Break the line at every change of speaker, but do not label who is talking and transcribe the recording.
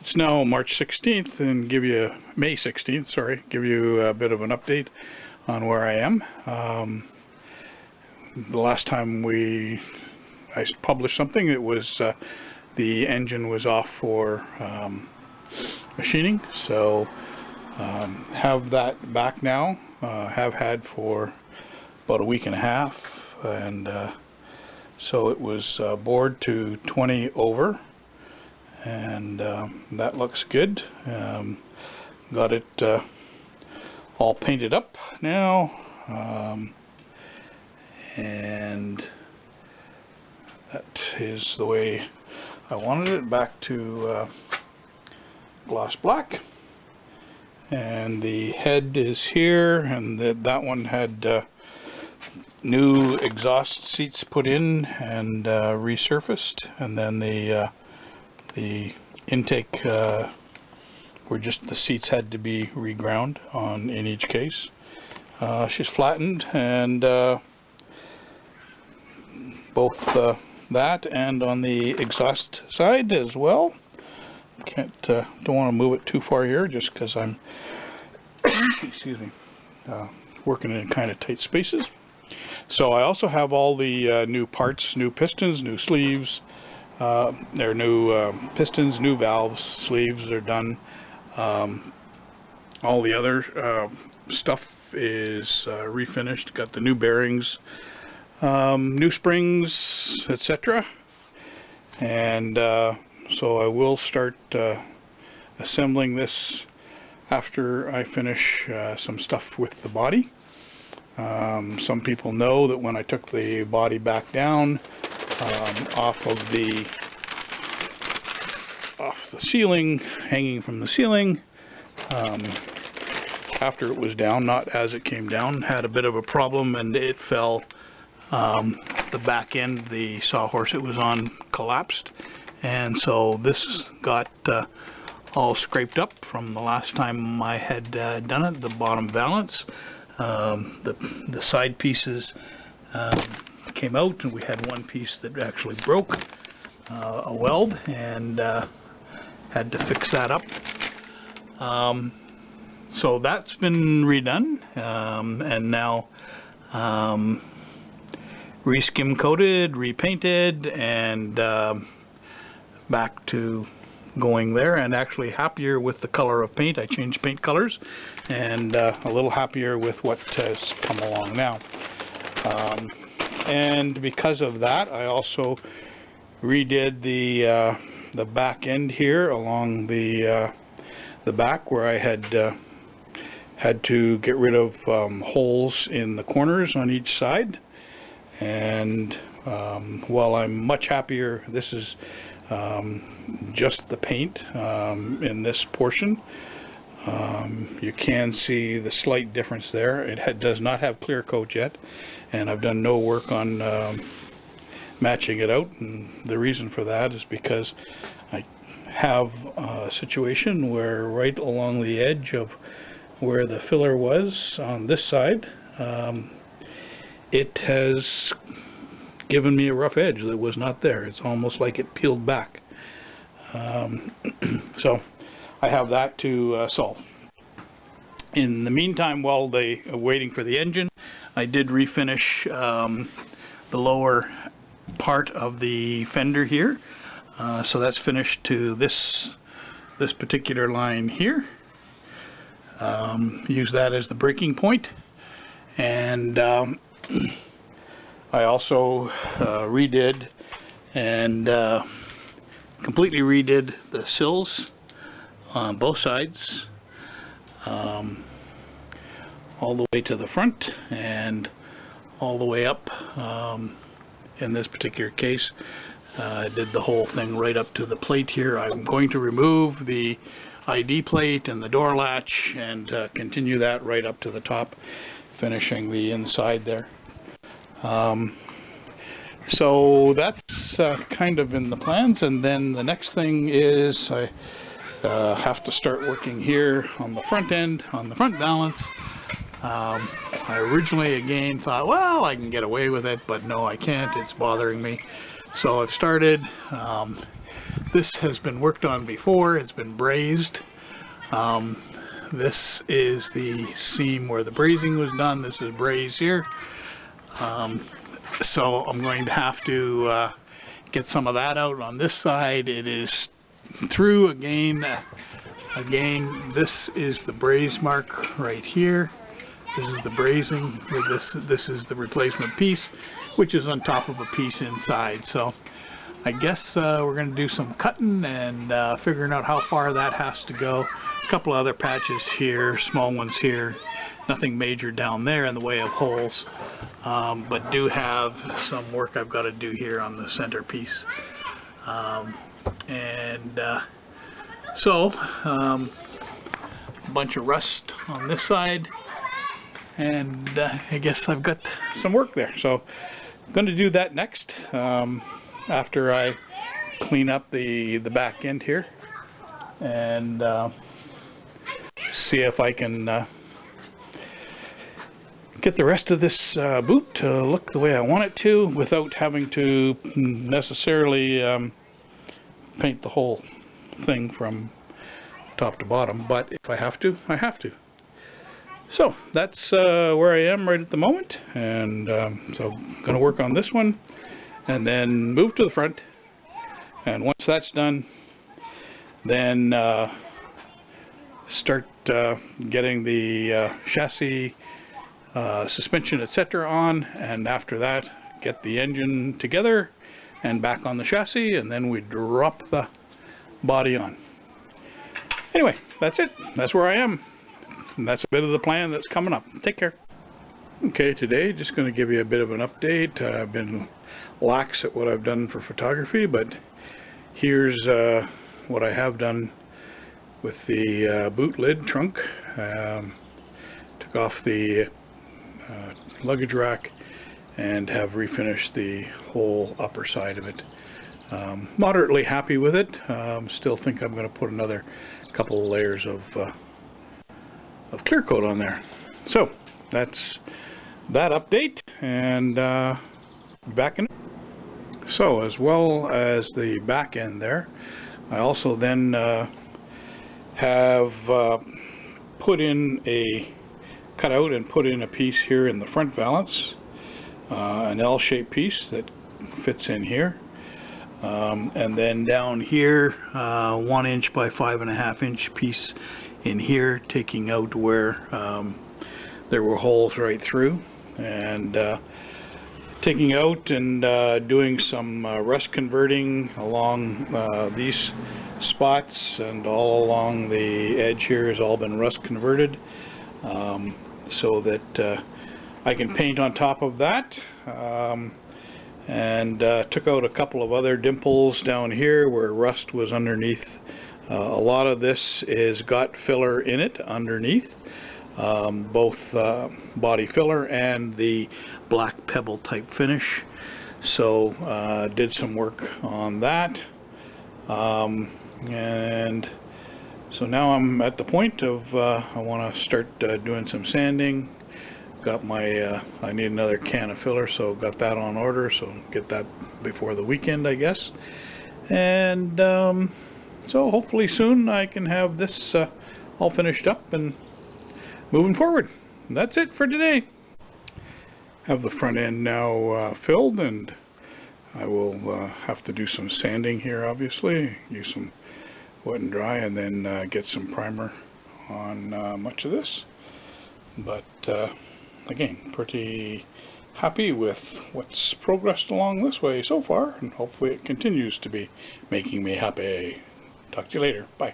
It's now March 16th and May 16th, sorry, give you a bit of an update on where I am. The last time I published something, it was the engine was off for machining, so have that back now. Have had for about a week and a half, and so it was bored to 20 over, and that looks good. Got it all painted up now, and that is the way I wanted it, back to gloss black. And the head is here, and that one had new exhaust seats put in and resurfaced, and then the intake were just the seats had to be reground in each case. She's flattened, and both that and on the exhaust side as well. Don't want to move it too far here, just because I'm excuse me, working in kind of tight spaces. So I also have all the new parts, new pistons, new sleeves. They're new pistons, new valves, sleeves are done. All the other stuff is refinished. Got the new bearings, new springs, etc. And so I will start assembling this after I finish some stuff with the body. Some people know that when I took the body back down off the ceiling, hanging from the ceiling, after it was down, not as it came down, had a bit of a problem, and it fell. The back end, the sawhorse it was on, collapsed, and so this got all scraped up from the last time I had done it. The bottom valance, the side pieces came out, and we had one piece that actually broke, a weld, and had to fix that up. So that's been redone, and now re-skim coated, repainted, and back to going there, and actually happier with the color of paint. I changed paint colors, and a little happier with what has come along now. And because of that, I also redid the back end here along the back, where I had to get rid of holes in the corners on each side. And while I'm much happier, this is just the paint in this portion. You can see the slight difference there. It does not have clear coat yet, and I've done no work on matching it out, and the reason for that is because I have a situation where right along the edge of where the filler was on this side, it has given me a rough edge that was not there. It's almost like it peeled back. So I have that to solve. In the meantime, while they are waiting for the engine, I did refinish the lower part of the fender here. So that's finished to this particular line here. Use that as the breaking point. And I also redid and completely redid the sills on both sides, all the way to the front and all the way up. In this particular case, I did the whole thing right up to the plate here. I'm going to remove the ID plate and the door latch and continue that right up to the top, finishing the inside there. So that's kind of in the plans, and then the next thing is I have to start working here on the front end, on the front valance. I originally again thought, well, I can get away with it, but no, I can't. It's bothering me. So I've started. This has been worked on before. It's been brazed. This is the seam where the brazing was done. This is brazed here. So I'm going to have to get some of that out on this side. It is through again. Again, this is the braze mark right here. This is the brazing. This is the replacement piece, which is on top of a piece inside. So I guess we're going to do some cutting and figuring out how far that has to go. A couple other patches here, small ones here. Nothing major down there in the way of holes, but do have some work I've got to do here on the centerpiece. So a bunch of rust on this side, and I guess I've got some work there. So I'm going to do that next after I clean up the back end here and see if I can get the rest of this boot to look the way I want it to without having to necessarily paint the whole thing from top to bottom. But if I have to, I have to. So that's where I am right at the moment, and so I'm going to work on this one and then move to the front, and once that's done, then start getting the chassis, suspension, etc. on, and after that get the engine together and back on the chassis, and then we drop the body on. Anyway, that's it. That's where I am. And that's a bit of the plan that's coming up. Take care. Okay, today just going to give you a bit of an update. I've been lax at what I've done for photography, but here's what I have done with the boot lid trunk. Took off the luggage rack and have refinished the whole upper side of it. Moderately happy with it. Still think I'm going to put another couple of layers of clear coat on there. So that's that update, and back in. So as well as the back end there, I also then have put in cut out and put in a piece here in the front valance, an L-shaped piece that fits in here, and then down here 1 inch by 5.5 inch piece in here, taking out where there were holes right through, and taking out and doing some rust converting along these spots, and all along the edge here has all been rust converted, so that I can paint on top of that. And took out a couple of other dimples down here where rust was underneath. A lot of this is got filler in it underneath, both body filler and the black pebble type finish. So did some work on that, and so now I'm at the point of I want to start doing some sanding. Got my I need another can of filler, so got that on order, so get that before the weekend, I guess. And so hopefully soon I can have this all finished up and moving forward. And that's it for today. Have the front end now filled, and I will have to do some sanding here, obviously, use some wet and dry, and then get some primer on much of this. But again, pretty happy with what's progressed along this way so far, and hopefully it continues to be making me happy. Talk to you later. Bye.